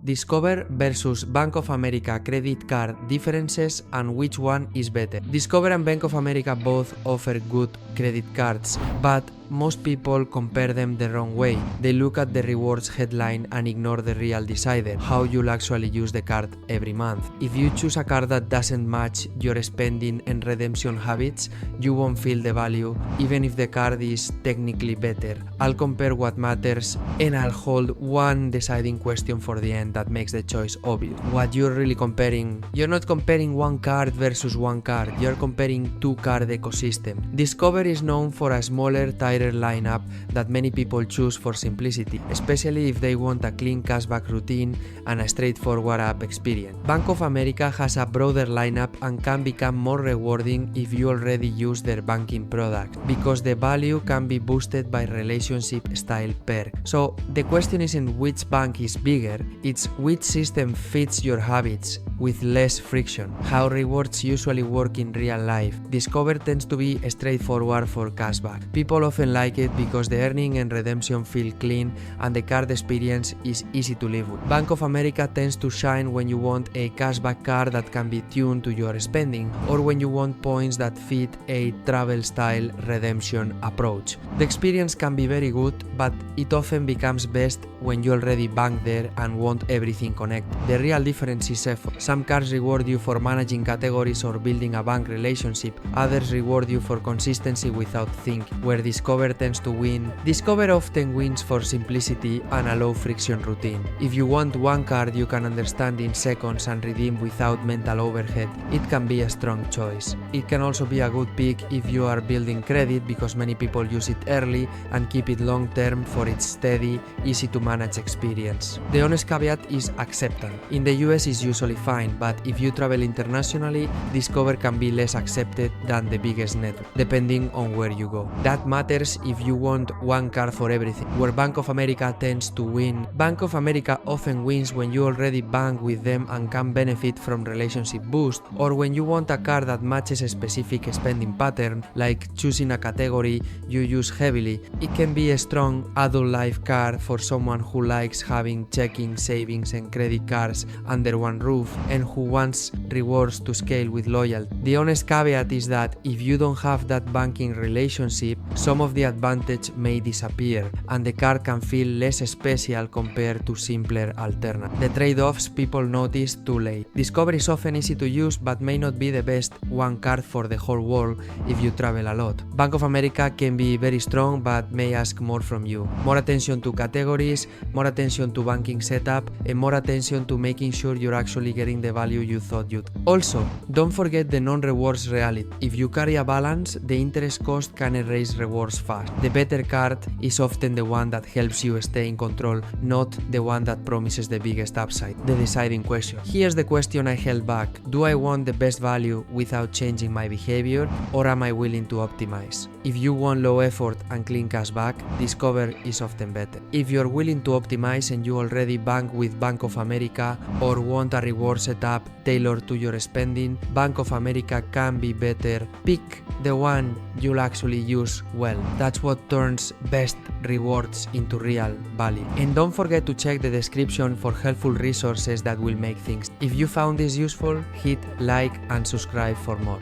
Discover versus Bank of America credit card differences and which one is better. Discover and Bank of America both offer good credit cards, but most people compare them the wrong way. They look at the rewards headline and ignore the real decider, how you'll actually use the card every month. If you choose a card that doesn't match your spending and redemption habits, you won't feel the value, even if the card is technically better. I'll compare what matters, and I'll hold one deciding question for the end that makes the choice obvious. What you're really comparing, you're not comparing one card versus one card, you're comparing two card ecosystem. Discover is known for a smaller, tighter lineup that many people choose for simplicity, especially if they want a clean cashback routine and a straightforward app experience. Bank of America has a broader lineup and can become more rewarding if you already use their banking product, because the value can be boosted by relationship style perk. So the question isn't which bank is bigger, it's which system fits your habits with less friction. How rewards usually work in real life. Discover tends to be straightforward for cashback. People often like it because the earning and redemption feel clean and the card experience is easy to live with. Bank of America tends to shine when you want a cashback card that can be tuned to your spending, or when you want points that fit a travel style redemption approach. The experience can be very good, but it often becomes best when you already bank there and want everything connected. The real difference is effort. Some cards reward you for managing categories or building a bank relationship, others reward you for consistency without thinking. Where Discover tends to win, Discover often wins for simplicity and a low friction routine. If you want one card you can understand in seconds and redeem without mental overhead, it can be a strong choice. It can also be a good pick if you are building credit, because many people use it early and keep it long term for its steady, easy to manage experience. The honest caveat is acceptance. In the US is usually fine, but if you travel internationally, Discover can be less accepted than the biggest network, depending on where you go. That matters if you want one card for everything. Where Bank of America tends to win, Bank of America often wins when you already bank with them and can benefit from relationship boost, or when you want a card that matches a specific spending pattern, like choosing a category you use heavily. It can be a strong adult life card for someone who likes having checking, savings and credit cards under one roof and who wants rewards to scale with loyalty. The honest caveat is that if you don't have that banking relationship, some of the advantage may disappear and the card can feel less special compared to simpler alternatives. The trade-offs people notice too late. Discover is often easy to use but may not be the best one card for the whole world if you travel a lot. Bank of America can be very strong but may ask more from you. More attention to categories, more attention to banking setup, and more attention to making sure you're actually getting the value you thought you'd. Also, don't forget the non-rewards reality. If you carry a balance, the interest cost can erase rewards fast. The better card is often the one that helps you stay in control, not the one that promises the biggest upside. The deciding question. Here's the question I held back. Do I want the best value without changing my behavior, or am I willing to optimize? If you want low effort and clean cashback, Discover is often better. If you're willing to optimize and you already bank with Bank of America or want a reward setup tailored to your spending, Bank of America can be better. Pick the one you'll actually use well. That's what turns best rewards into real value. And don't forget to check the description for helpful resources that will make things. If you found this useful, hit like and subscribe for more.